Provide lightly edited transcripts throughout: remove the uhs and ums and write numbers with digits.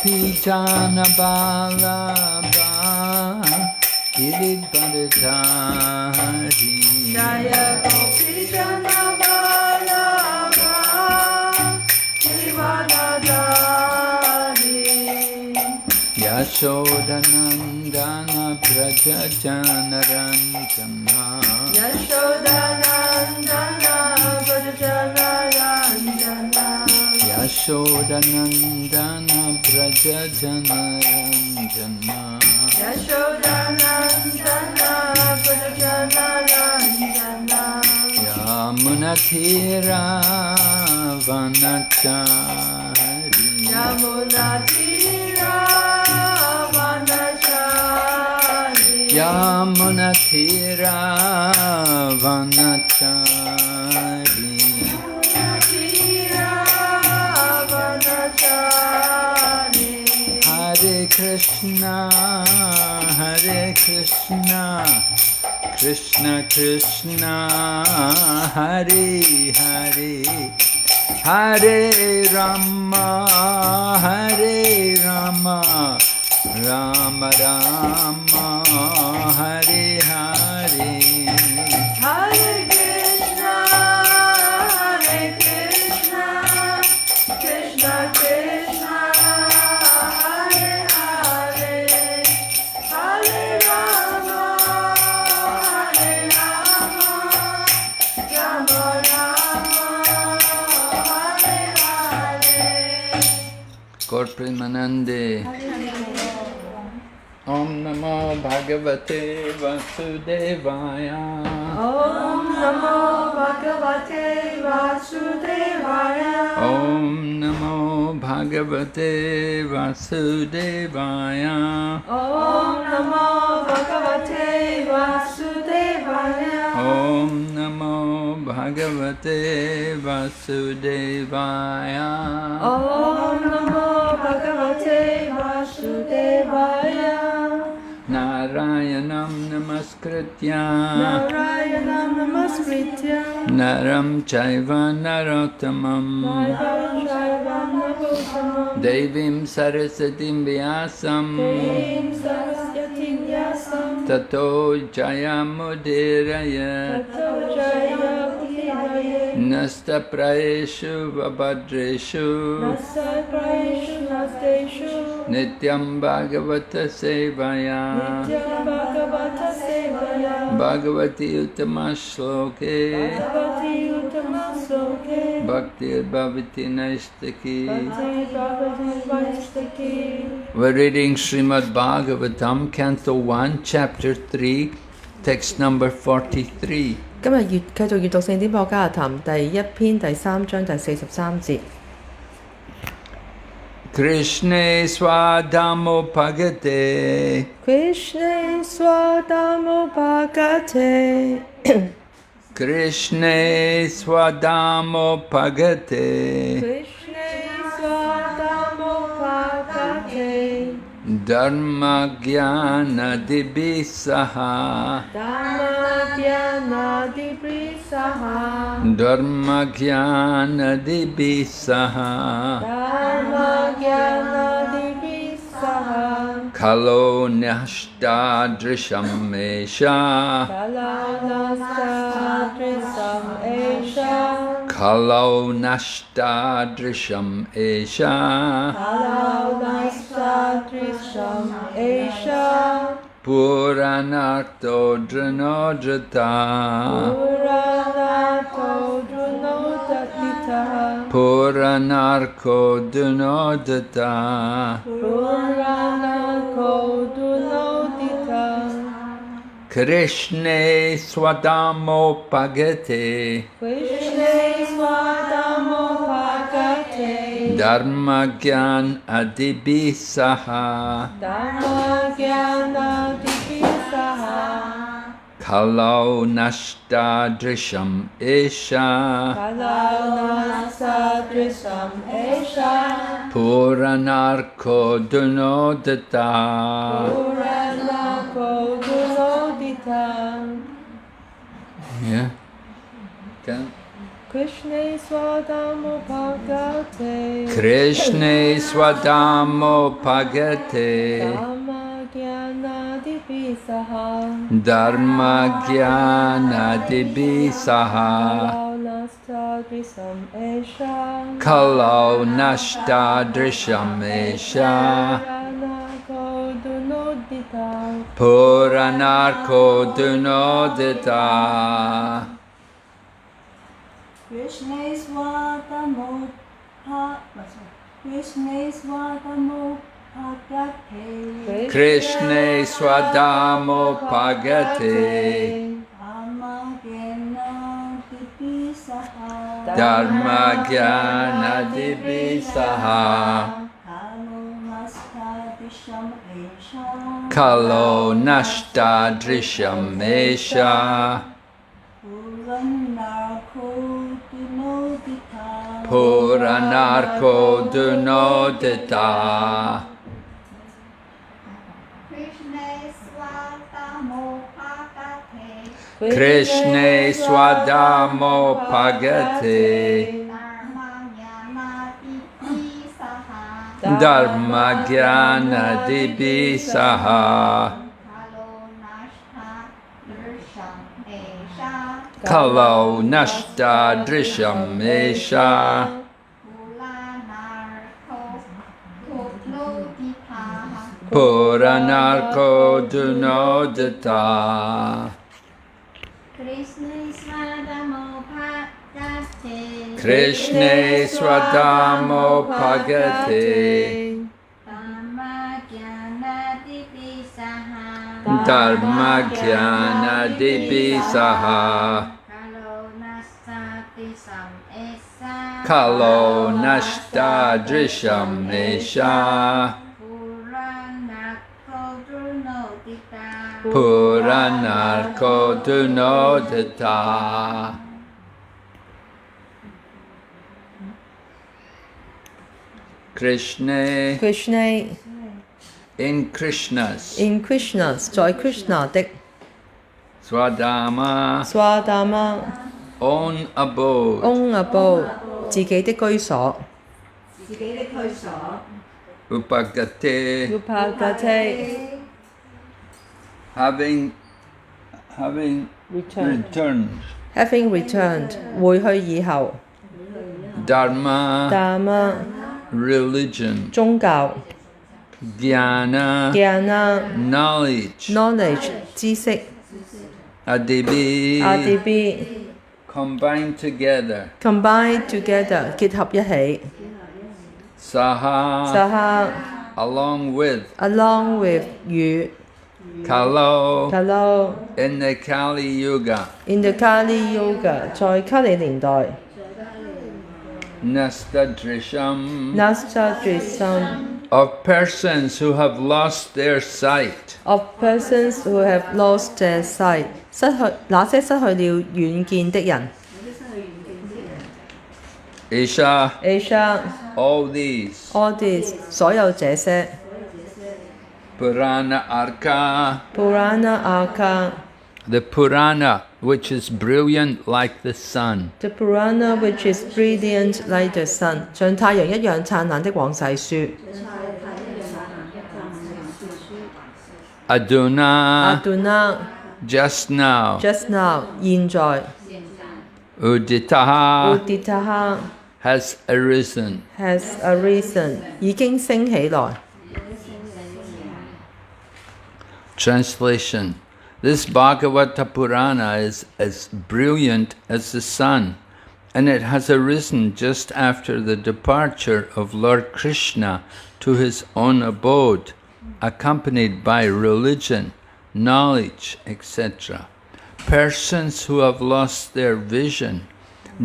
Gopijana Balaba Giridharidhari Jaya Gopijana Balaba Giridharidhari Yashodanandana Braja Janaranjana Yashodanandana Braja Janaranjana Yashodanandana Braja Janaranjana Yashodanandana Braja Janaranjana Yamunathira Vanachari Yamunatira Vanachari Yamunathira Vanachari Hare Krishna, Krishna Krishna, Hare Hare, Hare Rama, Rama Rama, Hare Hare. Hare Krishna, Krishna Krishna, Hare Hare, Hare Rama, Rama Rama, Hare Hare. Gaur Premanande. Om Namo Bhagavate Vasudevaya. Om Namo Bhagavate Vasudevaya. Om Namo Bhagavate Vasudevaya. Om Namo Bhagavate Vasudevaya. Om Namo Bhagavate Vasudevaya. Om Namo Bhagavate Vasudevaya. Narayanam Namaskritya Narayanam Namaskritya Naram Chaiva Narottamam Narayanam Namaskritya Devim Sarasatim Vyasam Devim Saraswati Vyasam Tato Jayamudiraya Tato Jayamudiraye Nasta Praeshu Vabhadreshu Nasa Praeshu Nasteshu Nityam Bhagavata Sevaya Nityam Bhagavata Sevaya Bhagavati Uttama Shloke Bhagavati Uttama Sloke Bhakti Bhavati Naistaki. Bhakti Bhagavati Vaistaki. We're reading Srimad Bhagavatam, Canto 1, Chapter 3, text number 43. 今日繼續閱讀聖典博加談第1篇第3章第43節。Krishne Swadhamo Pagate Krishna Swadamo Bhagate Krishne Swadhamo Pagate Krishna Swadamo Bhagate Dharma Jnana Dibisaha Dhamma Jnana Dibrisaha Dharma Jnana Dibisaha Dhamma Jnana Dibrisaha Kalo Nashtadrisham Esha Kalanastadrisam Esha Kalo Nashtadrisham Esha Kalanastadrisam Esha Puranarto Dranojata Puranato Drunodatita Puranarko Dunodata Puranako Dunodita Krishne Swadamo Pagate Krishna Swadamo Bhagate Dharma Gyan Adibisaha Dhamma Jnana Dibisaha Kalau Nashtadrisham Esha Kalanastadrisam Esha Puranarko Dunodata Puranako Dunodita Yeah. Can Krishna Swadamo Bhagate Krishna Swadamo Pagate Dhamma Jnanadipi Saha Dharma Jnana Dibisaha Kalau Nashta Drishamesha Puranarko Dunodita Krishna Swadamo Bhagate Krishna Swadamo Pagate Dharma Jnana Dibisaha Kalo Nashta Drishamesha Puranarko Dunodita Krishna Swadamo Pagate Dharma Jnana Dibisaha Kalo Nashta Drishamesha Puranarko Dunodita Krishna Swadamo Pagate Dharma Jnana Dibisaha Kalo Nashta Drishamesha Puranarko Dunodita Krishna in Krishnas 在 Krishna 的 Swadama own abode 自己的居所 Upagate having returned 回去以後 Dharma religion 宗教 Jnana knowledge 知識 Adibi combined together 結合一起 Saha along with 與 Kalo Kalo in the Kali Yuga in the Kali Yuga 在卡里年代 Nastadrisham Nastadrisham of persons who have lost their sight of persons who have lost their sight 那些失去了遠見的人 Isha all these 所有這些 Purana Arka the Purana which is brilliant like the sun The Purana which is brilliant like the sun 像太陽一樣燦爛的往世書 Aduna just now 現在 Uditaha has arisen 已經升起來 Translation This Bhagavata Purana is as brilliant as the sun, and it has arisen just after the departure of Lord Krishna to his own abode, accompanied by religion, knowledge, etc. Persons who have lost their vision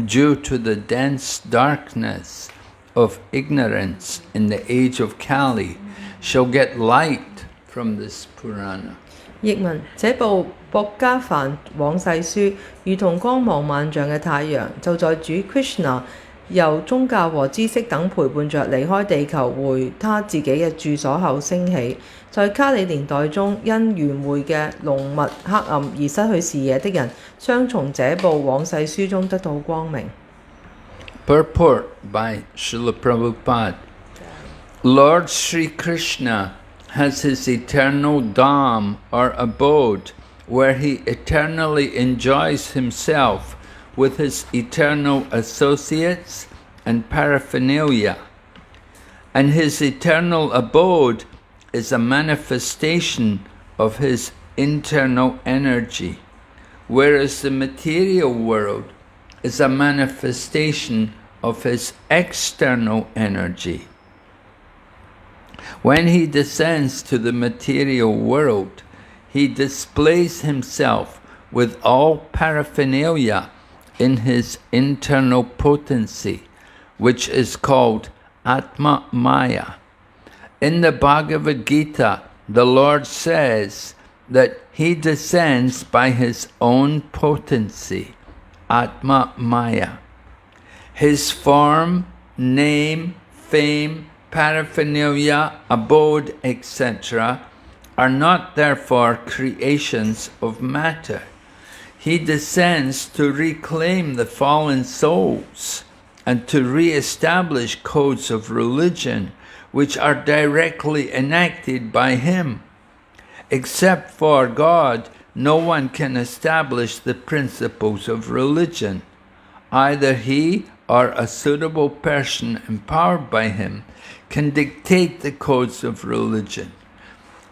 due to the dense darkness of ignorance in the age of Kali shall get light from this Purana. 譯文這部薄伽梵往世書如同光芒萬丈嘅太陽，就在主 Krishna 由宗教和知識等陪伴着離開地球回他自己嘅住所後升起。在卡里年代中，因愚昧嘅濃密黑暗而失去視野的人，將從這部往世書中得到光明。Purport by Srila Prabhupada. Lord Sri Krishna has his eternal dham or abode where he eternally enjoys himself with his eternal associates and paraphernalia. And his eternal abode is a manifestation of his internal energy, whereas the material world is a manifestation of his external energy. When he descends to the material world, he displays himself with all paraphernalia in his internal potency, which is called Atma Maya. In the Bhagavad Gita, the Lord says that he descends by his own potency, Atma Maya. His form, name, fame, paraphernalia, abode, etc. are not therefore creations of matter. He descends to reclaim the fallen souls and to re-establish codes of religion which are directly enacted by him. Except for God, no one can establish the principles of religion. Either he or a suitable person empowered by him can dictate the codes of religion.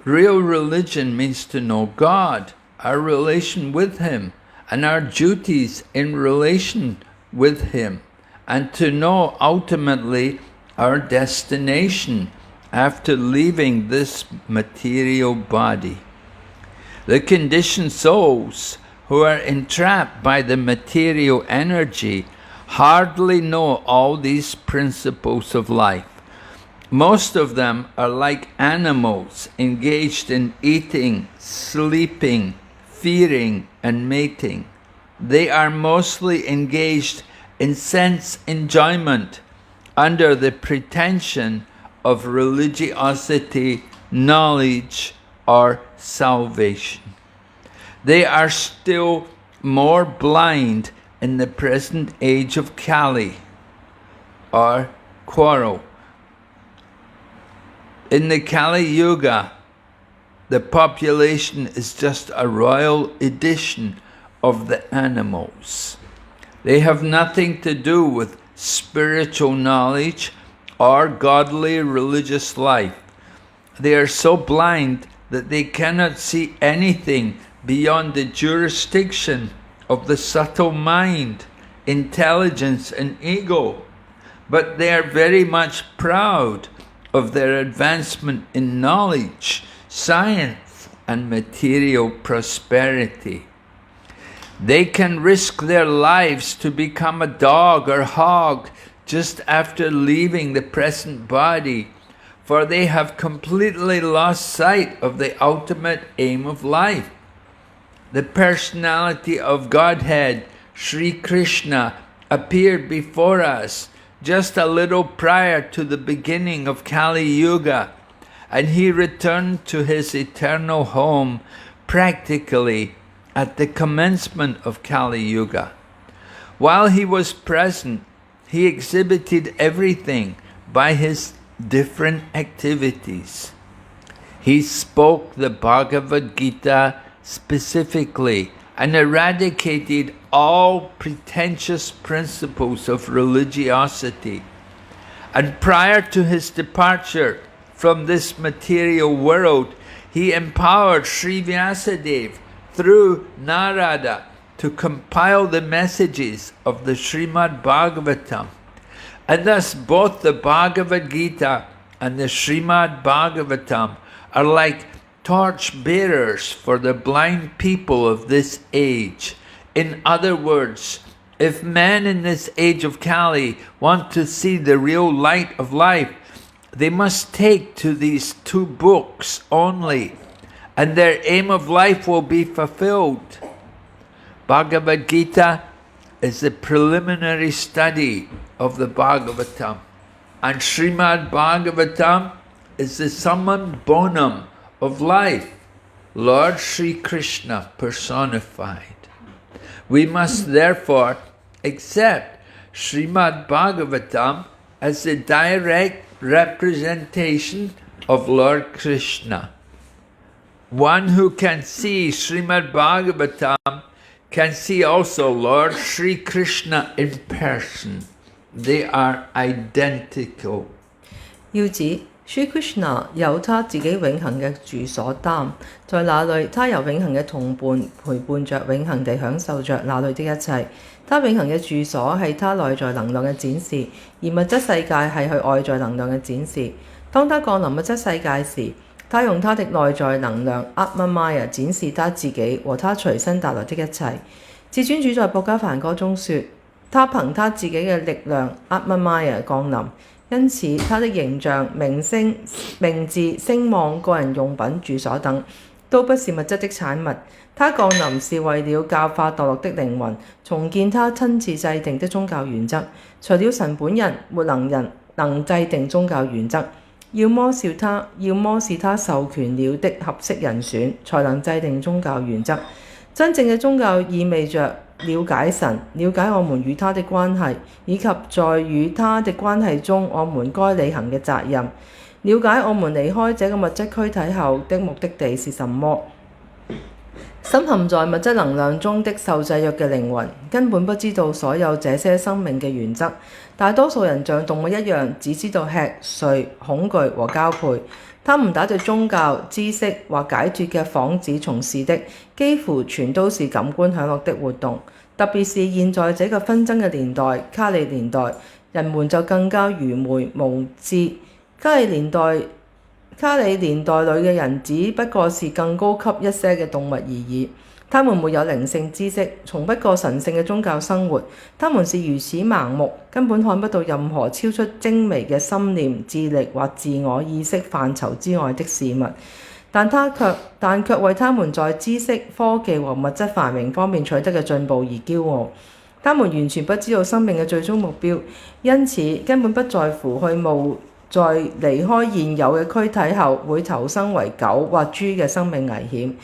Real religion means to know God, our relation with him, and our duties in relation with him, and to know ultimately our destination after leaving this material body. The conditioned souls who are entrapped by the material energy hardly know all these principles of life. Most of them are like animals engaged in eating, sleeping, feeding, and mating. They are mostly engaged in sense enjoyment under the pretension of religiosity, knowledge, or salvation. They are still more blind in the present age of Kali, or quarrel. In the Kali Yuga, the population is just a royal edition of the animals. They have nothing to do with spiritual knowledge or godly religious life. They are so blind that they cannot see anything beyond the jurisdiction of the subtle mind, intelligence, and ego. But they are very much proud of their advancement in knowledge, science, and material prosperity. They can risk their lives to become a dog or hog just after leaving the present body, for they have completely lost sight of the ultimate aim of life. The personality of Godhead, Sri Krishna, appeared before us just a little prior to the beginning of Kali Yuga, and he returned to his eternal home practically at the commencement of Kali Yuga. While he was present, he exhibited everything by his different activities. He spoke the Bhagavad Gita specifically and eradicated all pretentious principles of religiosity. And prior to his departure from this material world, he empowered Sri Vyasadeva through Narada to compile the messages of the Srimad Bhagavatam. And thus both the Bhagavad Gita and the Srimad Bhagavatam are like torch bearers for the blind people of this age. In other words, if men in this age of Kali want to see the real light of life, they must take to these two books only, and their aim of life will be fulfilled. Bhagavad Gita is the preliminary study of the Bhagavatam, and Srimad Bhagavatam is the summum bonum of life, Lord Sri Krishna personified. We must therefore accept Srimad Bhagavatam as a direct representation of Lord Krishna. One who can see Srimad Bhagavatam can see also Lord Sri Krishna in person. They are identical. 要指 Sri Krishna 有他自己永恆嘅住所擔，在那裏他由永恆嘅同伴陪伴着永恆地享受着那裏的一切。他永恆嘅住所係他內在能量嘅展示，而物質世界係佢外在能量嘅展示。當他降臨物質世界時，他用他的內在能量 Atma Maya 展示他自己和他隨身帶來的一切。至尊主在博伽梵歌中說，他憑他自己嘅力量 Atma Maya 降臨，因此他的形象、名聲、名字、聲望、個人用品、住所等，都不是物質的產物。他降臨是為了教化墮落的靈魂，重建他親自制定的宗教原則。除了神本人，沒人能制定宗教原則。要麼是他授權了的合適人選，才能制定宗教原則。真正嘅宗教意味着了解神，了解我們與他的關係，以及在與他的關係中我們該履行嘅責任。了解我們離開這個物質軀體後的目的地是什麼。深陷在物質能量中的受制約嘅靈魂，根本不知道所有這些生命嘅原則。大多數人像動物一樣，只知道吃、睡、恐懼和交配。他們打着宗教、知識或解脫嘅幌子從事的，幾乎全都是感官享樂的活動。特別是現在這個紛爭嘅年代，卡利年代，人們就更加愚昧無知。卡利年代裏嘅人只不過是更高級一些嘅動物而已。他們沒有靈性知識，從不過神聖嘅宗教生活。他們是如此盲目，根本看不到任何超出精微嘅心念、智力或自我意識範疇之外的事物。但卻為他們在知識、科技和物質繁榮方面取得嘅進步而驕傲。他們完全不知道生命嘅最終目標，因此根本不在乎去冒在離開現有嘅軀體後會投生為狗或豬嘅生命危險。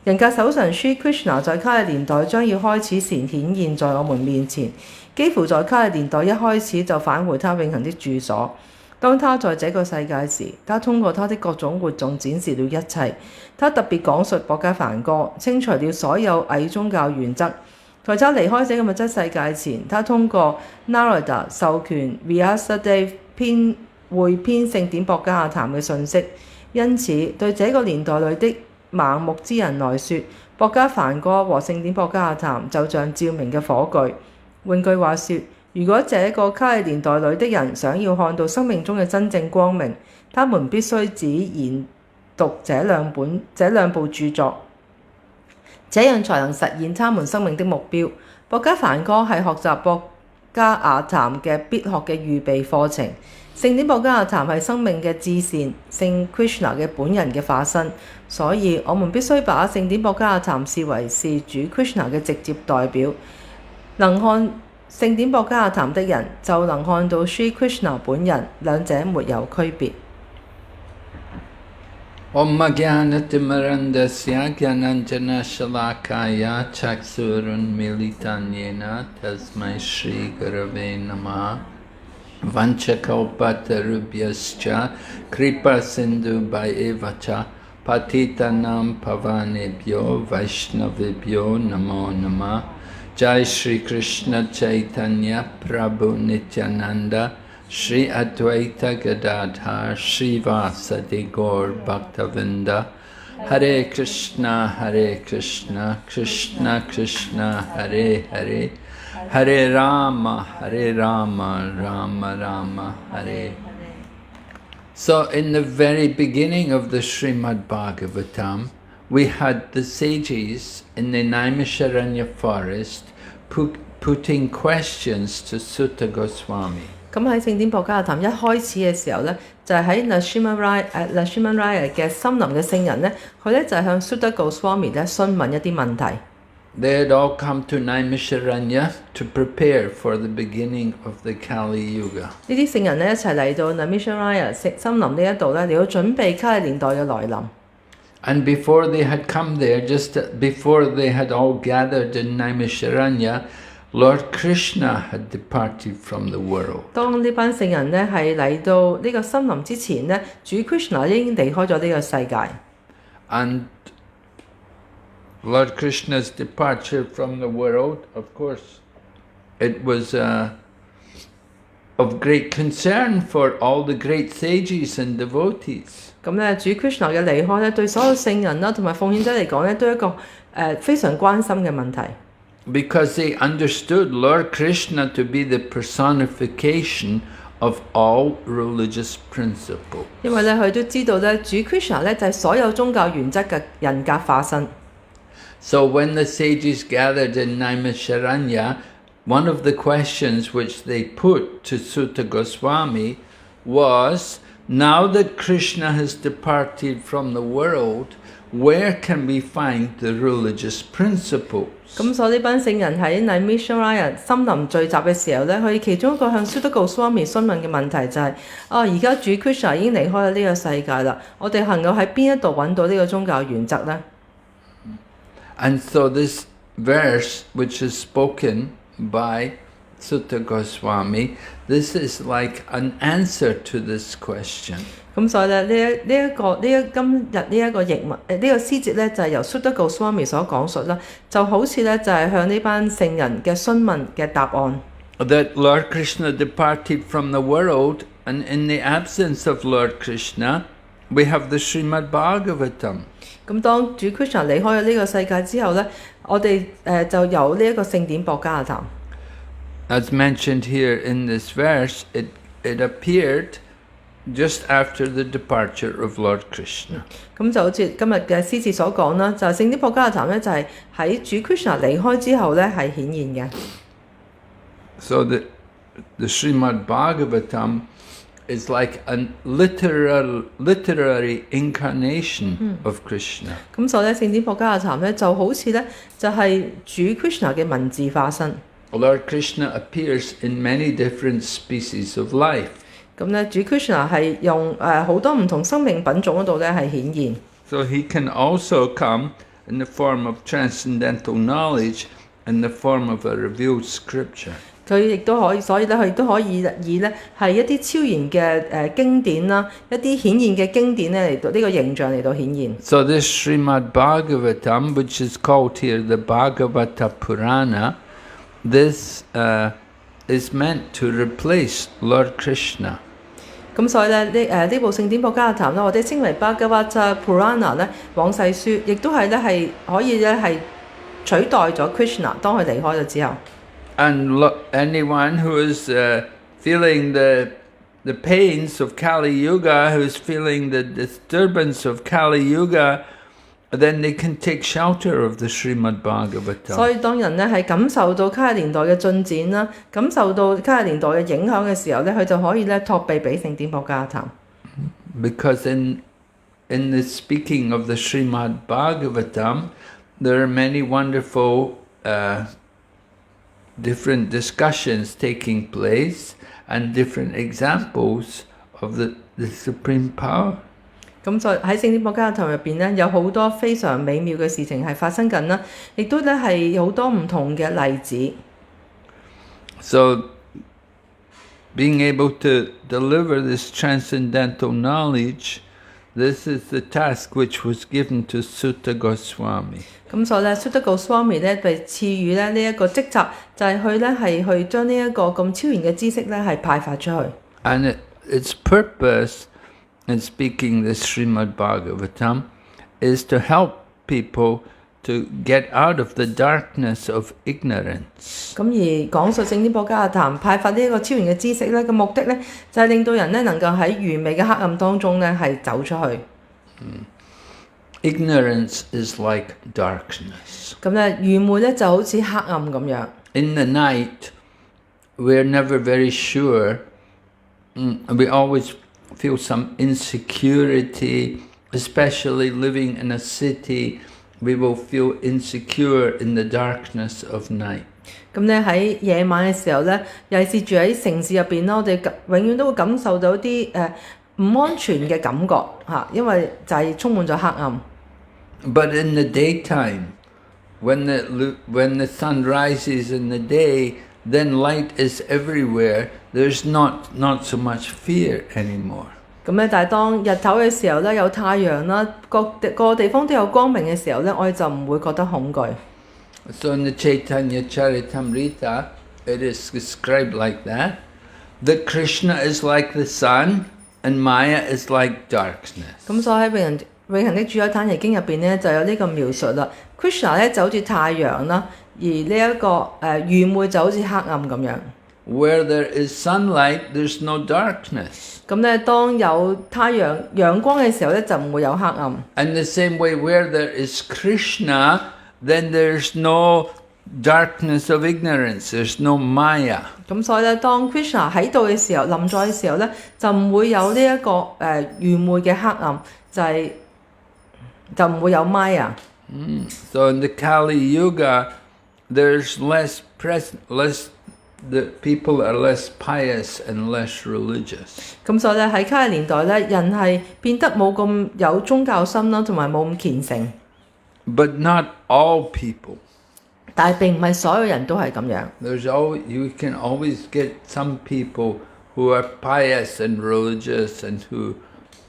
人格守神 Sri Krishna 在卡利年代將要開始前顯現在我們面前，幾乎在卡利年代一開始就返回他永恆的住所。當他在這個世界時，他通過他的各種活動展示了一切。他特別講述博伽梵歌，清除了所有偽宗教原則。在他離開這個物質世界前，他通過 Narada 授權 Vyasadeva 編聖典博伽亞談嘅信息。因此，對這個年代裏的盲目之人來說，博伽梵歌和聖典博伽亞談就像照明嘅火炬。換句話說，如果這個卡利年代裏的人想要看到生命中嘅真正光明，他們必須只研讀這兩部著作，這樣才能實現他們生命的目標。博伽梵歌係學習博伽亞談嘅必學嘅預備課程。聖典博伽亞談係生命嘅至善，聖 Krishna 嘅本人嘅化身，所以我們必須把聖典博伽亞談視為是主 Krishna 嘅直接代表。能看聖典博伽亞談的人，就能看到 Sri Krishna 本人，兩者沒有區別。Om Jnanatimirandasya Jnananjana Shalakaya Chaksurun Militanyena Tasmai Shri Gurave Namaha Vanchakalpatarubhyascha Kripa Sindhu Bhayevacha Patitanam Pavanebhyo Vaishnavibhyo Namo Namah Jai Shri Krishna Chaitanya Prabhu Nityananda Shri Advaita Gadadhar Shri Vasadi Gaur Bhaktavinda Hare Krishna Krishna Krishna Hare Hare Hare Rama Rama Rama Hare. So in the very beginning of the Srimad Bhagavatam, we had the sages in the Naimisharanya forest putting questions to Sutta Goswami. 咁喺聖典博伽亞談一開始嘅時候咧，就係喺 Narasimha 嘅森林嘅聖人咧，佢咧就係向 Sutta Goswami 咧詢問一啲問題。They had all come to Naimisharanya to prepare for the beginning of the Kali Yuga. 呢啲聖人咧一齊嚟到 Naimisharanya 森林呢一度咧，嚟到準備卡利年代嘅來臨。And before they had come there, just before they had all gathered in Naimisharanya, Lord Krishna had departed from the world. 當呢班聖人呢係嚟到呢個森林之前呢，主 Krishna 已經離開咗呢個世界。And Lord Krishna's departure from the world, of course, it was of great concern for all the great sages and devotees. 咁咧，主 Krishna 嘅離開咧，對所有聖人啦同埋奉獻者嚟講咧，都係一個非常關心嘅問題。Because they understood Lord Krishna to be the personification of all religious principles. 因為咧，佢都知道咧，主 Krishna 咧就係所有宗教原則嘅人格化身。So when the sages gathered in Naimisharanya, one of the questions which they put to Sutta Goswami was, now that Krishna has departed from the world, where can we find the religious principles? 咁所以呢班聖人喺 Naimisharanya 森林聚集嘅時候咧，佢其中一個向 Sutta Goswami 詢問嘅問題就係：而家主 Krishna 已經離開咗呢個世界啦，我哋能夠喺邊一度揾到呢個宗教原則呢？ And so this verse, which is spoken by Sutta Goswami, this is like an answer to this question. 咁所以咧，今日呢一個譯文呢個詩節咧，就係由 Sutta Goswami 所講述啦，就好似咧就係向呢班聖人嘅詢問嘅答案。That Lord Krishna departed from the world, and in the absence of Lord Krishna, we have the Srimad Bhagavatam. 咁當主 Krishna 離開咗呢個世界之後咧，我哋就有呢一個聖典博迦談。As mentioned here in this verse, it appeared just after the departure of Lord Krishna. 咁就好似今日嘅詩節所講啦，就係聖典博迦談咧，就係喺主 Krishna 離開之後咧係顯現嘅。So the Srimad Bhagavatam is like a literary incarnation of Krishna. 咁所以咧，聖典博迦談咧就好似咧就係主 Krishna 嘅文字化身。Lord Krishna appears in many different species of life. 咁咧，主 Krishna 係用好多唔同生命品種嗰度咧係顯現。So he can also come in the form of transcendental knowledge, in the form of a revealed scripture. 佢亦都可以，所以咧佢亦都可以以咧係一啲超然嘅經典啦，一啲顯現嘅經典咧嚟到呢個形象嚟到顯現。So this Srimad Bhagavatam, which is called here the Bhagavata Purana, this is meant to replace Lord Krishna. 咁所以咧呢部聖典博迦談咧，我哋稱為 Bhagavata Purana 咧往世書，亦都係咧係可以咧係取代咗 Krishna 當佢離開咗之後。And anyone who is feeling the pains of Kali Yuga, who is feeling the disturbance of Kali Yuga, then they can take shelter of the Srimad Bhagavatam. 所以當人咧係感受到卡爾年代嘅進展啦，感受到卡爾年代嘅影響嘅時候咧，佢就可以咧託庇俾聖典博迦談。Because in the speaking of the Srimad Bhagavatam, there are many wonderful different discussions taking place and different examples of the supreme power. 咁在喺聖典博迦談入邊咧，有好多非常美妙嘅事情係發生緊啦，亦都咧係有好多唔同嘅例子。So, being able to deliver this transcendental knowledge, this is the task which was given to Sutta Goswami. 咁所以咧，Sutta Goswami 咧被賜予咧呢一個職責，就係去將呢一個咁超然嘅知識咧係派發出去。And its purpose in speaking this Srimad Bhagavatam is to help people to get out of the darkness of ignorance. 咁而講述聖典博迦談派發呢一個超然嘅知識咧嘅目的咧，就係令到人咧能夠喺愚昧嘅黑暗當中咧係走出去。Ignorance is like darkness. 咁咧愚昧咧就好似黑暗咁樣。In the night, we're never very sure. We always feel some insecurity, especially living in a city. We will feel insecure in the darkness of night. 咁咧喺夜晚嘅時候咧，尤其是住喺城市入邊啦，我哋永遠都會感受到啲唔安全嘅感覺嚇，因為就係充滿咗黑暗。But in the daytime, when the sun rises in the day, then light is everywhere. There's not so much fear anymore. 咁咧，但係當日頭嘅時候咧，有太陽啦，個地方都有光明嘅時候咧，我哋就唔會覺得恐懼。So in the Chaitanya Charitamrita, it is described like that. That Krishna is like the sun and Maya is like darkness. 咁所以喺永恆的主宰坦尼經入邊咧，就有呢個描述啦。Krishna 咧就好似太陽啦，而呢一個愚昧就好似黑暗咁樣。Where there is sunlight, there's no darkness. 咁咧，當有陽光嘅時候咧，就唔會有黑暗。And the same way, where there is Krishna, then there's no darkness of ignorance. There's no Maya. 咁所以咧，當 Krishna 喺度嘅時候，臨在嘅時候咧，就唔會有呢一個愚昧嘅黑暗，就唔會有 Maya。So in the Kali Yuga, there's the people are less pious and less religious. 咁所以咧，喺卡嘅年代咧，人係變得冇咁有宗教心啦，同埋冇咁虔誠。But not all people. 但係並唔係所有人都係咁樣。You can always get some people who are pious and religious and who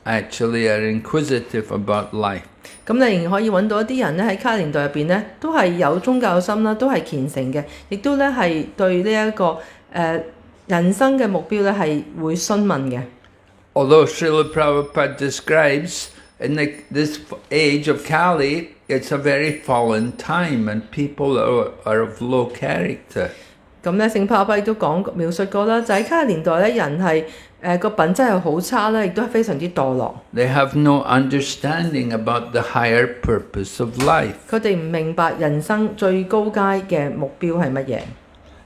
actually are inquisitive about life. 咁你仍然可以揾到一啲人咧，喺卡年代入邊咧，都係有宗教心啦，都係虔誠嘅，亦都咧係對呢一個人生嘅目標咧係會詢問嘅。Although Srila Prabhupada describes in this age of Kali, it's a very fallen time and people are of low character. 咁咧，聖帕巴亦都描述過啦，就喺卡年代咧，人係個品質係好差啦，亦都係非常之墮落。They have no understanding about the higher purpose of life. 佢哋唔明白人生最高階嘅目標係乜嘢。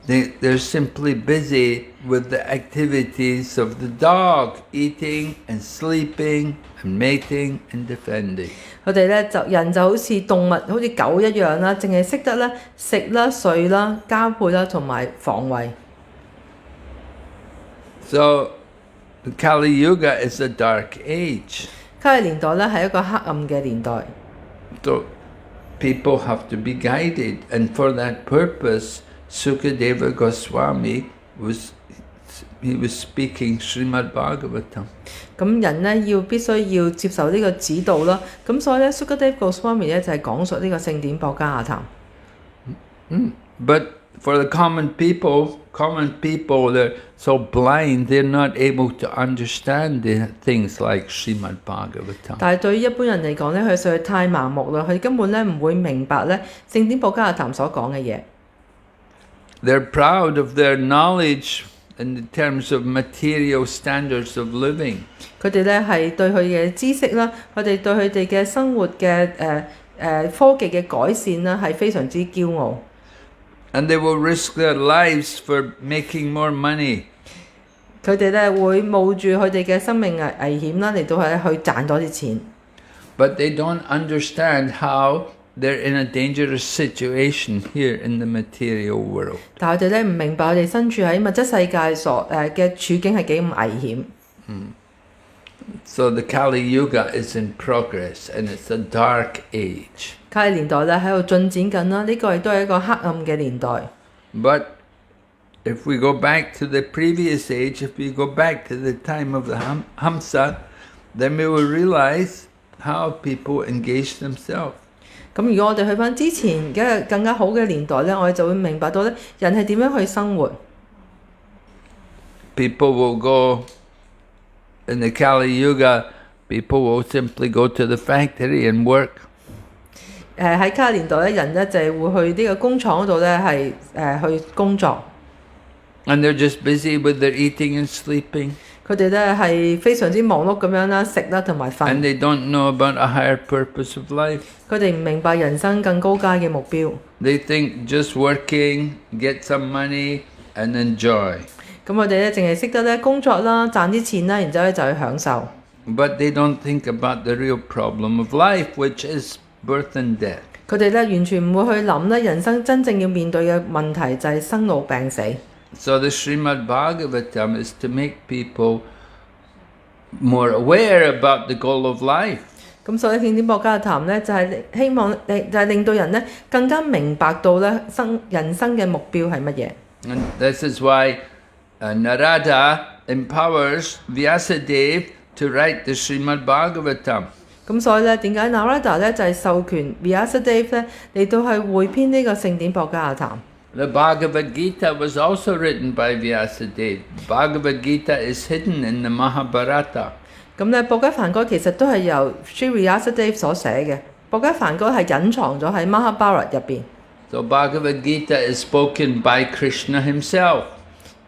They're simply busy with the activities of the dog, eating and sleeping and mating and defending. 佢哋咧人就好似動物，好似狗一樣啦，淨係識得咧食啦、睡啦、交配啦，同埋防衛。So the Kali Yuga is a dark age. 卡嘅年代咧係一個黑暗嘅年代。So people have to be guided, and for that purpose, Sukadeva Goswami was speaking Srimad Bhagavatam. 咁人咧必須要接受呢個指導啦。咁所以咧 Sukadeva Goswami 咧就係講述呢個聖典博加亞談。But for the common people, they're so blind, they're not able to understand the things like Srimad Bhagavatam. 但係對於一般人嚟講咧，佢實在太盲目啦，佢根本咧唔會明白咧聖典博加亞談所講嘅嘢。They're proud of their knowledge in terms of material standards of living. 佢哋咧係對佢嘅知識啦，佢哋對佢哋嘅生活嘅科技嘅改善啦，係非常之驕傲。And they will risk their lives for making more money. 佢哋咧會冒住佢哋嘅生命危險啦，嚟到去賺多啲錢。But they don't understand how they're in a dangerous situation here in the material world. 但係佢哋咧唔明白，佢哋身處喺物質世界嘅處境係幾咁危險。So the Kali Yuga is in progress, and it's a dark age. 卡利年代咧喺度進展緊啦，呢個亦都係一個黑暗嘅年代。But if we go back to the previous age, if we go back to the time of the Hamsa, then we will realize how people engage themselves. 咁如果我哋去翻之前嘅更加好嘅年代咧，我哋就會明白到咧人係點樣去生活。People will go in the Kali Yuga. People will simply go to the factory and work. 喺卡年代咧，人咧就係會去呢個工廠嗰度咧係去工作。And they're just busy with their eating and sleeping. 佢哋咧係非常之忙碌咁樣啦，食啦同埋瞓。And they don't know about a higher purpose of life. 佢哋唔明白人生更高階嘅目標。They think just working, get some money, and enjoy. 咁我哋咧淨係識得咧工作啦，賺啲錢啦，然之後咧就去享受。But they don't think about the real problem of life, which is birth and death. 佢哋咧完全唔會去諗咧人生真正要面對嘅問題就係生老病死。So the Srimad Bhagavatam is to make people more aware about the goal of life. 咁所以聖典博家嘅談咧，就係希望就係令到人咧更加明白到咧人生嘅目標係乜嘢。And this is why Narada empowers Vyasadeva to write the Srimad Bhagavatam. 咁所以咧，點解 Narada 咧就係授權 Vyasadeva 咧嚟到係匯編呢個聖典博家嘅談。The Bhagavad Gita was also written by Vyasadeva. Bhagavad Gita is hidden in the Mahabharata. 咁咧，博家梵歌其實都係由 Sri Vyasadeva 所寫嘅。博家梵歌係隱藏咗喺 Mahabharata 入邊。So Bhagavad Gita is spoken by Krishna himself.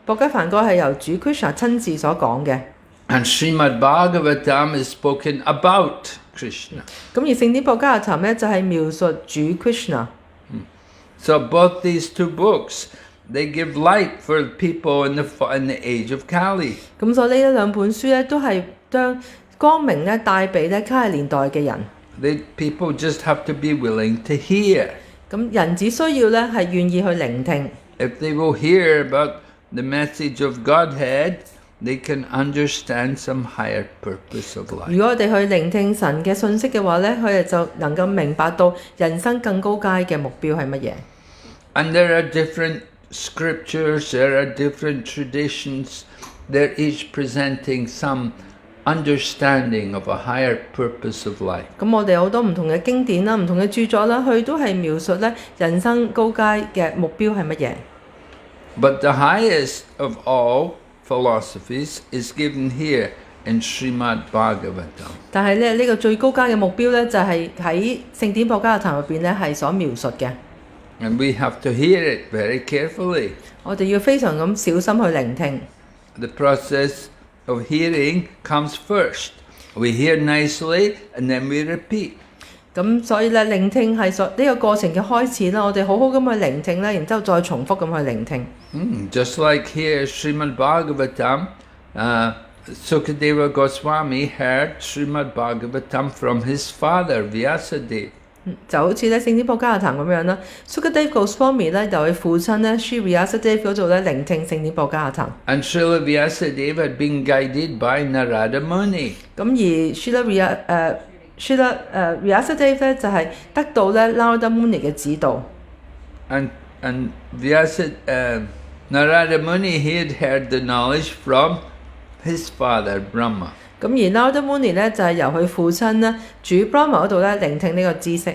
博家梵歌係由主 Krishna 親自所講嘅。And Srimad Bhagavatam is spoken about Krishna. 咁而聖典博家嘅談咧就係描述主 Krishna。So both these two books, they give light for people in the age of Kali. 咁所以呢兩本書咧都係將光明咧帶俾咧卡利年代嘅人。People just have to be willing to hear. 咁人只需要咧係願意去聆聽。If they will hear about the message of Godhead, they can understand some higher purpose of life. 如果我哋去聆聽神嘅信息嘅話咧，佢哋就能夠明白到人生更高階嘅目標係乜嘢。And there are different scriptures, there are different traditions, they're each presenting some understanding of a higher purpose of life. 咁我哋好多唔同嘅經典啦、唔同嘅著作啦，佢都係描述咧人生高階嘅目標係乜嘢。But the highest of all philosophies is given here in Srimad Bhagavatam. 但係咧呢個最高階嘅目標咧，就係喺聖典博家嘅談入邊咧係所描述嘅。And we have to hear it very carefully. 我哋要非常咁小心去聆聽。The process of hearing comes first. We hear nicely and then we repeat. 咁所以咧，聆聽係呢個過程嘅開始啦。我哋好好咁去聆聽咧，然之後再重複咁去聆聽。Just like here, Srimad Bhagavatam, Sukadeva Goswami heard Srimad Bhagavatam from his father, Vyasadeva. 就好似咧聖典博家嘅談咁樣啦。Sukadeva Goswami 咧由佢父親咧 Sri Vyasadeva 嗰度咧聆聽聖典博家嘅談。And Srila Vyasadeva had been guided by Narada Muni. 咁而Srila Vyasadeva 咧就係得到咧 Narada Muni 嘅指導。And Narada Muni, he had heard the knowledge from his father, Brahma. 咁而 Narada Muni 咧就係由佢父親咧主 Brahma 嗰度咧聆聽呢個知識。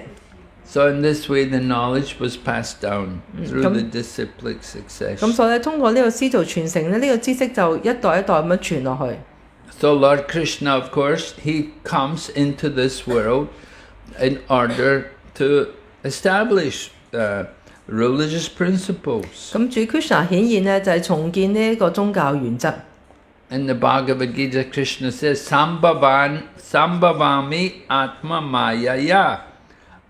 So in this way, the knowledge was passed down through the disciplic succession. 咁所以咧，通過呢個師徒傳承咧，呢個知識就一代一代咁樣傳落去。So Lord Krishna, of course, he comes into this world in order to establish religious principles. 咁主 Krishna 顯現咧就係重建呢一個宗教原則。In the Bhagavad Gita, Krishna says, Sambhavami Atma Mayaya.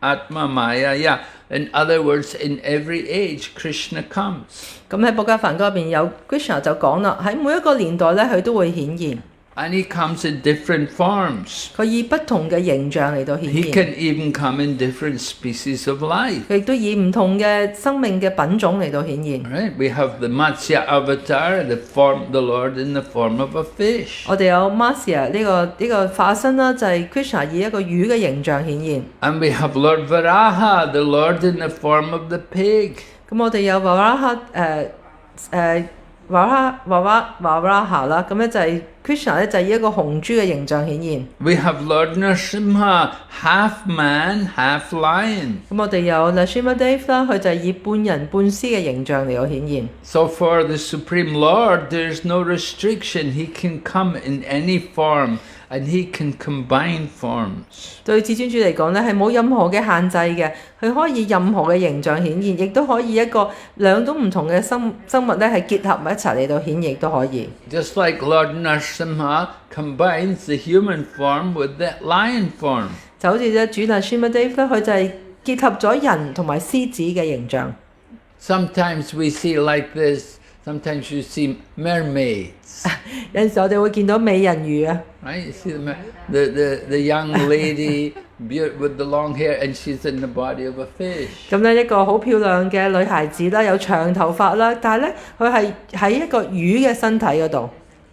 Atma Mayaya. In other words, in every age, Krishna comes. 咁喺博家梵歌入邊有 Krishna 就講啦，喺每一個年代咧，佢都會顯現。And he comes in different forms. 佢以不同嘅形象嚟到顯 He 現。 can even come in different species of life. 佢亦都以唔同嘅生命嘅品種嚟到顯現。Right? We have the Matsya avatar, the Lord in the form of a fish. 我哋有 Matsya 呢個化身啦，就係 Krishna 以一個魚嘅形象顯現。And we have Lord Varaha, the Lord in the form of the pig. 咁我哋有 Varaha 啦，咁咧就係 Krishna 咧就係以一個雄豬嘅形象顯現。We have Lord Narasimha, half man, half lion. 咁我哋有 Narasimha Deva 啦，佢就係以半人半獅嘅形象嚟到顯現。So for the Supreme Lord, there's no restriction. He can come in any form and he can combine forms. 對至尊主嚟講咧，係冇任何嘅限制嘅，佢可以任何嘅形象顯現，亦都可以一個兩種唔同嘅生物咧係結合埋一齊嚟到顯現，亦都可以。Just like Lord Narasimha combines the human form with the lion form. 就好似咧主 Narasimha Deva 佢就係結合咗人同埋獅子嘅形象。Sometimes we see like this. Sometimes you see mermaids. 有陣時我哋會見到美人魚啊。Right? You see the young lady with the long hair, and she's in the body of a fish. 咁咧一個好漂亮嘅女孩子啦，有長頭髮啦，但係咧佢係喺一個魚嘅身體嗰度。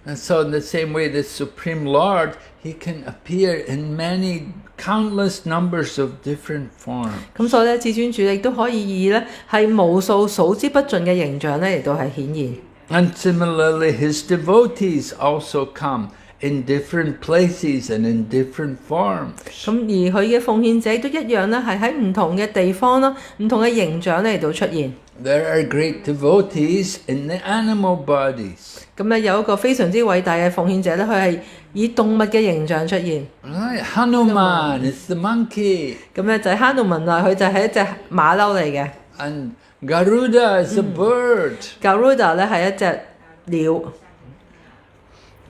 And so in the same way, the Supreme Lord, he can appear in many countless numbers of different forms. 咁所以咧，至尊主亦都可以以咧係無數數之不盡嘅形象咧嚟到係顯現。And similarly, his devotees also come in different places and in different forms. 咁而佢嘅奉獻者都一樣咧，係喺唔同嘅地方啦、唔同嘅形象嚟到出現。There are great devotees in the animal bodies. 咁咧有一個非常之偉大嘅奉獻者咧，佢係以動物嘅形象出現。Right? Hanuman is the monkey. 咁咧就係哈努文啊，佢就係一隻馬騮嚟嘅。And Garuda is a bird. Garuda 咧係一隻鳥。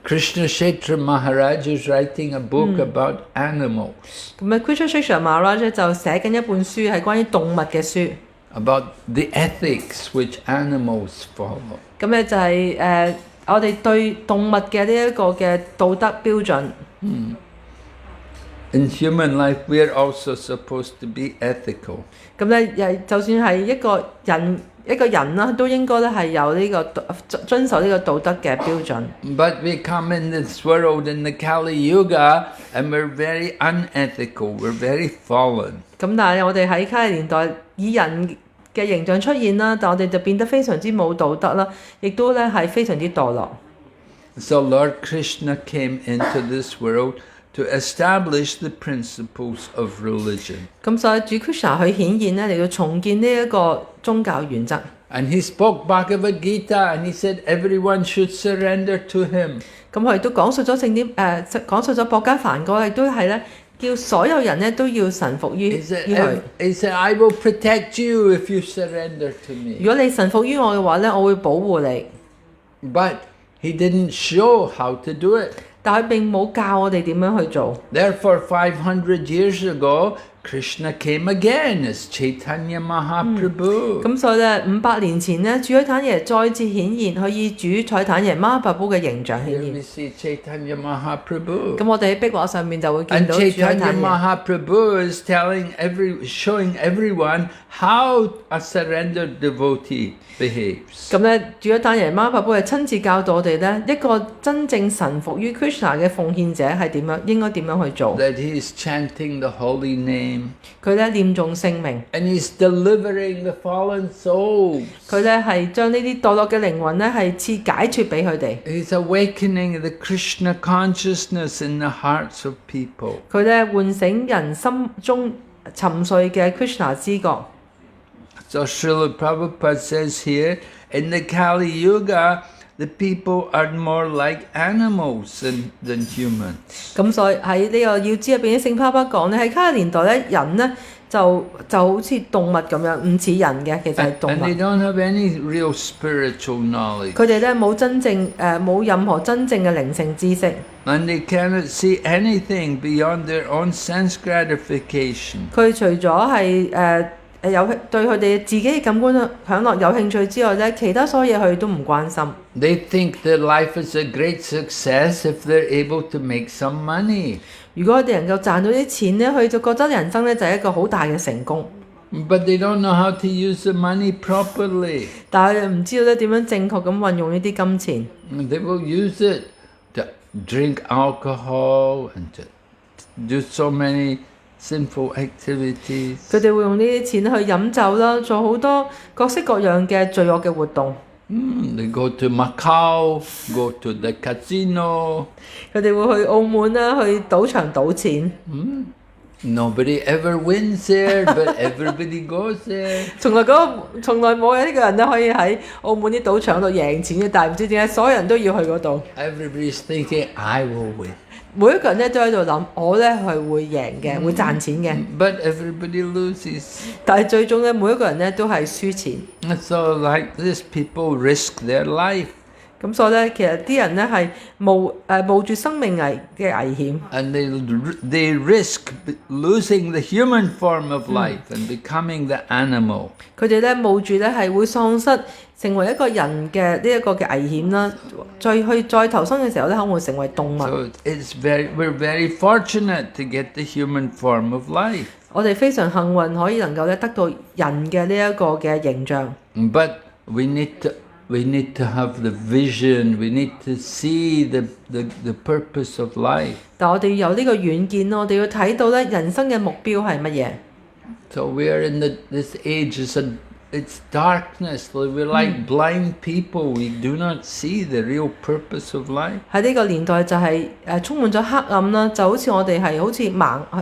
Krishna Kshetra Maharaj is writing a book about animals. 咁啊 Krishna Kshetra Maharaj 咧就寫緊一本書係關於動物嘅書。About the ethics which animals follow. 咁咧就係我哋對動物嘅呢一個嘅道德標準。In human life, we are also supposed to be ethical. 咁咧，就算係一個人啦，都應該咧係有呢個遵守呢個道德嘅標準。But we come in this world in the Kali Yuga, and we're very unethical. We're very fallen. 咁但係我哋喺卡利年代以人嘅形象出現啦，但我哋就變得非常之冇道德啦，亦都咧係非常之墮落。So Lord Krishna came into this world to establish the principles of religion. 咁所以主 Krishna 佢顯現咧嚟到重建呢一個宗教原則。And he spoke Bhagavad Gita, and he said everyone should surrender to him. 咁佢亦都講述咗聖典講述咗博家梵歌，亦都係咧叫所有人咧都要臣服於 佢。He said, I will protect you if you surrender to me. 如果你臣服於我嘅話咧，我會保護你。But he didn't show how to do it. 但佢並冇教我哋點樣去做。Therefore, 500 years ago, Krishna came again as Chaitanya Mahaprabhu. 咁所以咧，500年前咧，主彩坦耶再次顯現，佢以主彩坦耶媽巴布嘅形象顯 Here we 現。see Chaitanya Mahaprabhu. 咁我哋喺壁畫上面就會見 And 到主彩 Chaitanya 坦耶。 Mahaprabhu is showing everyone how a surrendered devotee behaves. 咁咧，主彩坦耶媽巴布係親自教導我哋咧，一個真正臣服於 Krishna 嘅奉獻者係點樣，應該點樣去做。 That he is chanting the holy name. 佢咧念誦聖名， And he's delivering the fallen souls. 佢咧係將呢啲墮落嘅靈魂咧係賜解脫俾佢哋。 He's awakening the Krishna consciousness in the hearts of people. 佢咧喚醒人心中沉睡嘅 Krishna 知覺。 So Srila Prabhupada says here, in the Kali Yuga, the people are more like animals than humans. 咁所以喺呢個要知入邊啲聖爸爸講咧，喺卡年代咧，人咧就好似動物咁樣，唔似人嘅，其實係動 And they 物。 don't have any real spiritual knowledge. 佢哋咧冇任何真正嘅靈性知識， And they cannot see anything beyond their own sense gratification. 佢除咗係對佢哋自己嘅感官享樂有興趣之外咧，其他所有嘢佢都唔關心。 They think that life is a great success if they're able to make some money. 如果佢哋能夠賺到啲錢咧，佢就覺得人生咧就係一個好大嘅成功。 But they don't know how to use the money properly. 但係佢哋唔知道咧點樣正確咁運用呢啲金錢。 And they will use it to drink alcohol and to do so many sinful activities. 佢哋會用呢啲錢去飲酒啦，做好多各式各樣嘅罪惡嘅活動。 They go to Macau, go to the casino. 佢哋會去澳門啦，去賭場賭錢。 Nobody ever wins there, but everybody goes there. 從來冇有呢個人咧可以喺澳門啲賭場度贏錢嘅，但係唔知點解所有人都要去嗰度。 Everybody's thinking, I will win. 每一個人咧都喺度諗，我咧係會贏嘅，會賺錢嘅。 But everybody loses. 但係最終咧，每一個人咧都係輸錢。 And so like this, people risk their life. 咁所以咧，其實啲人咧係冒住生命嘅危險。 And they risk losing the human form of life and becoming the animal. 佢哋咧冒住咧係會喪失成為一個人嘅呢一個嘅危險啦。再投生嘅時候咧，可能會成為動物。 So we're very fortunate to get the human form of life. 我哋非常幸運可以能夠咧得到人嘅呢一個嘅形象。But we need we need to have the vision, we need to see the purpose of life. 但我哋要有呢個遠見咯，我哋要睇到咧人生嘅目標係乜嘢。So we are in this age, it's darkness, we're like blind people, we do not see the real purpose of life. 喺呢個年代就係充滿咗黑暗啦，就好似我哋係好似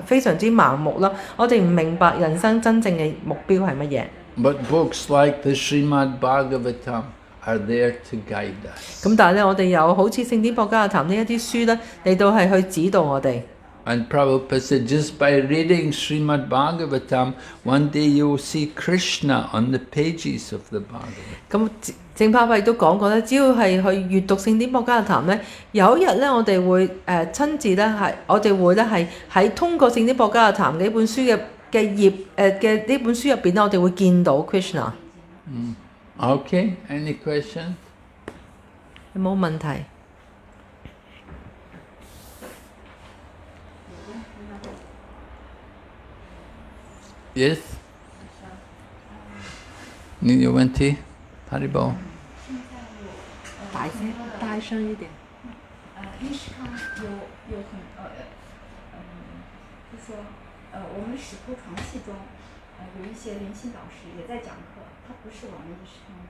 非常之盲目啦，我哋唔明白人生真正嘅目標係乜嘢。But books like the Srimad Bhagavatam are there to guide us. 咁但係咧，我哋有好似聖典博加談呢一啲書咧，嚟到係去指導我哋。And Prabhupada said, just by reading Srimad Bhagavatam, one day you will see Krishna on the pages of the Bhagavatam. 咁正派亦都講過咧，只要係去閱讀聖典博加談咧，有一日咧，我哋會親自咧係，我哋會咧係喺通過聖典博加談呢本書嘅頁嘅呢本書入邊咧，我哋會見到 Krishna。Okay, any questions? 有冇問題？ Yes? 你有問題？Haribol。大聲一點。伊斯康有很就说我们史书传系中有一些灵性导师也在讲课，他不是我们伊斯康的，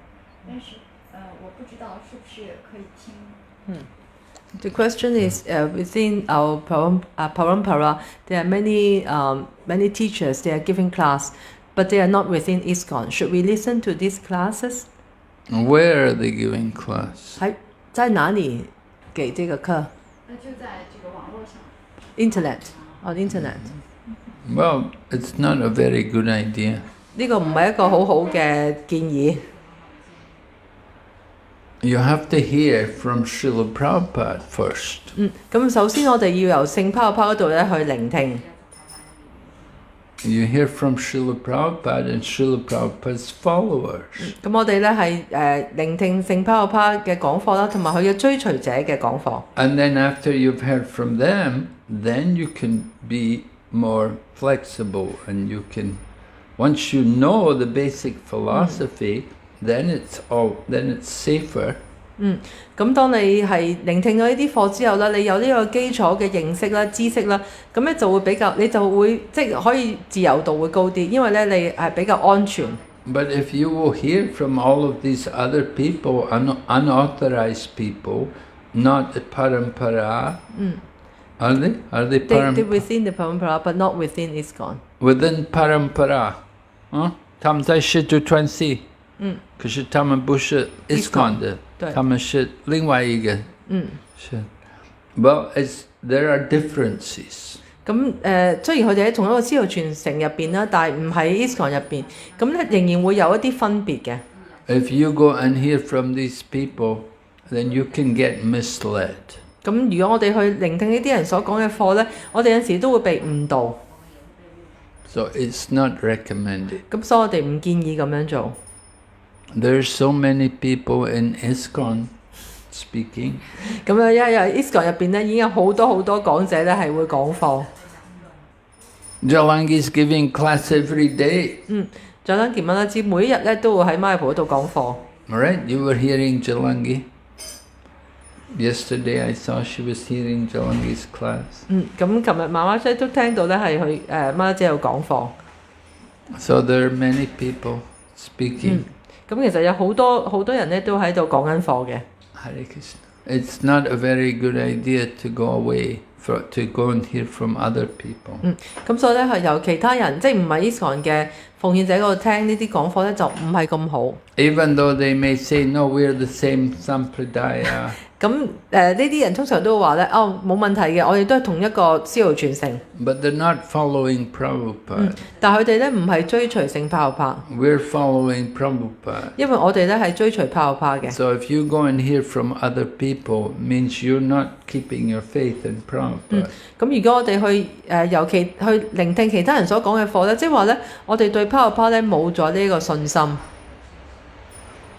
但是我不知道是不是可以听。The question is within our parampara, there are many teachers. They are giving class, but they are not within ISKCON. Should we listen to these classes? Where are they giving class? 在哪里给这个课？就在这个网络上。Internet on internet. Well, it's not a very good idea. 呢個唔係一個好好嘅建議。You have to hear from Srila Prabhupada first. 咁首先我哋要由聖帕嗰度咧去聆聽。You hear from Srila Prabhupada and Srila Prabhupada's followers. 咁我哋咧係聆聽聖帕嘅講課啦，同埋佢嘅追隨者嘅講課。And then after you've heard from them, then you can be more flexible and you can, once you know the basic philosophy, then it's safer. 咁當你係聆聽咗呢啲課之後啦，你有呢個基礎嘅認識啦、知識啦，咁咧就會比較，你就會即係可以自由度會高啲，因為咧你係比較安全。But if you will hear from all of these other people, unauthorized people, not the parampara, are they? Are they They're parampara? within the parampara, but not within ISKCON. Within parampara, 他们在是读传系，可是他们不是 ISKCON 的，他们是另外一个，是。Well, there are differences. 咁雖然佢哋喺同一個思路傳承入邊啦，但係唔喺 ISKCON 入邊，咁咧仍然會有一啲分別嘅。If you go and hear from these people, then you can get misled. 咁如果我哋去聆聽呢啲人所講嘅課咧，我哋有時都會被誤導。So it's not recommended. 咁所以我哋唔建議咁樣做。There's so many people in ISKCON speaking. 咁因為 ISKCON 入邊咧已經有好多講者咧係會講課。Jalangi is giving class every day. 再等傑文啦，知每一日咧都會喺馬來普嗰度講課。Alright, you were hearing Jalangi. Yesterday I saw she was hearing Jalangi's class. 咁琴日媽媽姐都聽到咧係去媽姐有講課。So there are many people speaking. 咁其實有好多人咧都喺度講緊課嘅。Hare Krishna. It's not a very good idea to go away to go and hear from other people. 咁所以咧係由其他人，即係唔係 ISKCON 嘅奉獻者嗰度聽呢啲講課咧，就唔係咁好。Even though they may say, no, we're the same sampradaya. 咁呢啲人通常都會話咧，冇問題嘅，我哋都係同一個思路傳承。But they're not following Prabhupada. 但係佢哋咧唔係追隨聖帕帕， We're following Prabhupada. 因為我哋咧係追隨帕帕嘅。So if you go and hear from other people, means you're not keeping your faith in Prabhupada. 咁如果我哋去聆聽其他人所講嘅課咧，即係話咧，我哋對帕帕咧冇咗呢個信心。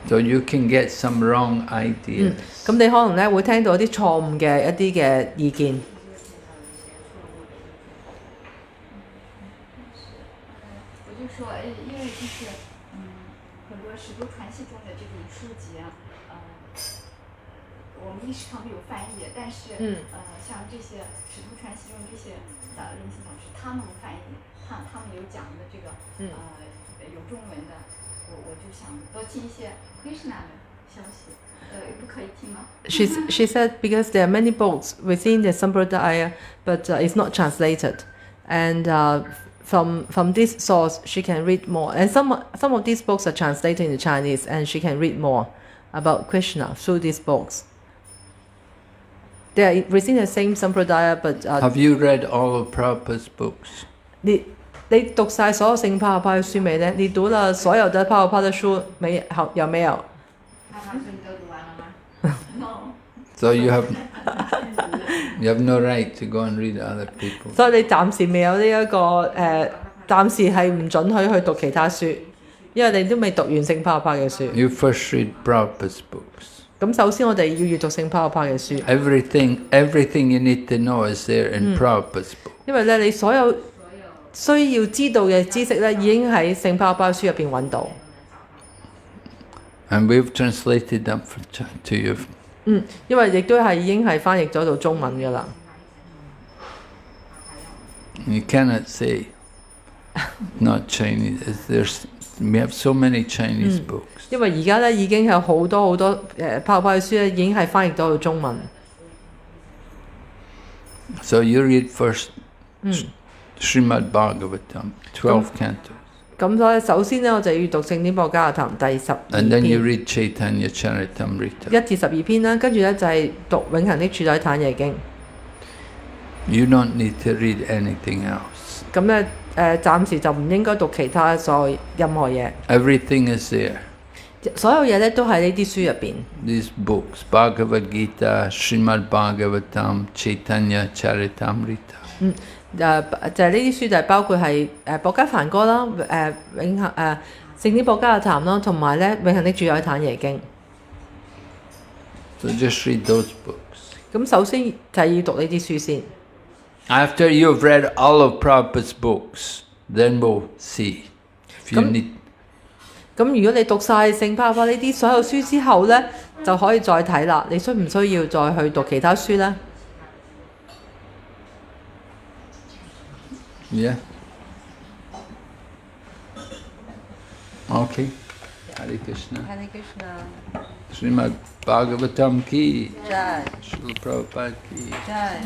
So you can get some wrong ideas. 咁你可能咧會聽到一啲錯誤嘅一啲嘅意見。我就说，因为就是很多史书传系中的这种书籍啊，我们一时堂没有翻译，但是像这些使徒传习中这些灵性导师，他们翻译，他们有讲的这个有中文的，我就想多听一些 Krishna 的消息。不可以听吗？ She said because there are many books within the Sampradaya, but it's not translated, and from this source she can read more. And some of these books are translated into Chinese, and she can read more about Krishna through these books. They are within the same Sampradaya, but Have you read all of Prabhupada's books? 你讀晒所有聖帕帕嘅書未呢？你讀了所有的帕帕的書沒有沒有？ No. So you have no right to go and read other people. 所以你暫時未有呢一個暫時係唔準許去讀其他書，因為你都未讀完聖帕帕嘅書。 You first read Prabhupada's books. 咁首先我哋要閱讀聖帕帕嘅書， Everything you need to know is there in Prabhupada's book. 因為咧你所有需要知道嘅知識咧已經喺聖帕帕書入邊揾到。 And we've translated them to you. 因為亦都係已經係翻譯咗到中文㗎啦。 You cannot say not Chinese. We have so many Chinese books. 因為而家咧已經有好多帕帕嘅書咧已經係翻譯到中文。 So you read first Srimad Bhagavatam, 12 cantos. 咁所以首先咧我就要讀聖典博加談第12 And then you 篇 read Chaitanya Charitamrita. 1至12篇啦，跟住咧就係讀永恆的主宰坦耶經。 You don't need to read anything else. 咁咧暫時就唔應該讀其他任何嘢， Everything is there. 所有嘢咧都喺呢啲書入邊。 These books, Bhagavad Gita, Srimad Bhagavatam, Chaitanya Charitamrita. 就係呢啲書就係包括係博加梵歌啦，永恆聖典博加嘅談啦，同埋咧永恆的主宰坦耶經。 So just read those books. 咁首先就係要讀呢啲書先。 After you've read all of Prabhupada's books, then we'll see. If you need, 咁如果你讀晒聖帕帕呢啲所有書之後咧，就可以再睇啦。你需唔需要再去讀其他書咧？ yeah. Okay. Hare Krishna. Hare Krishna. Srimad Bhagavatam ki. Jai. Srila Prabhupada ki. Jai.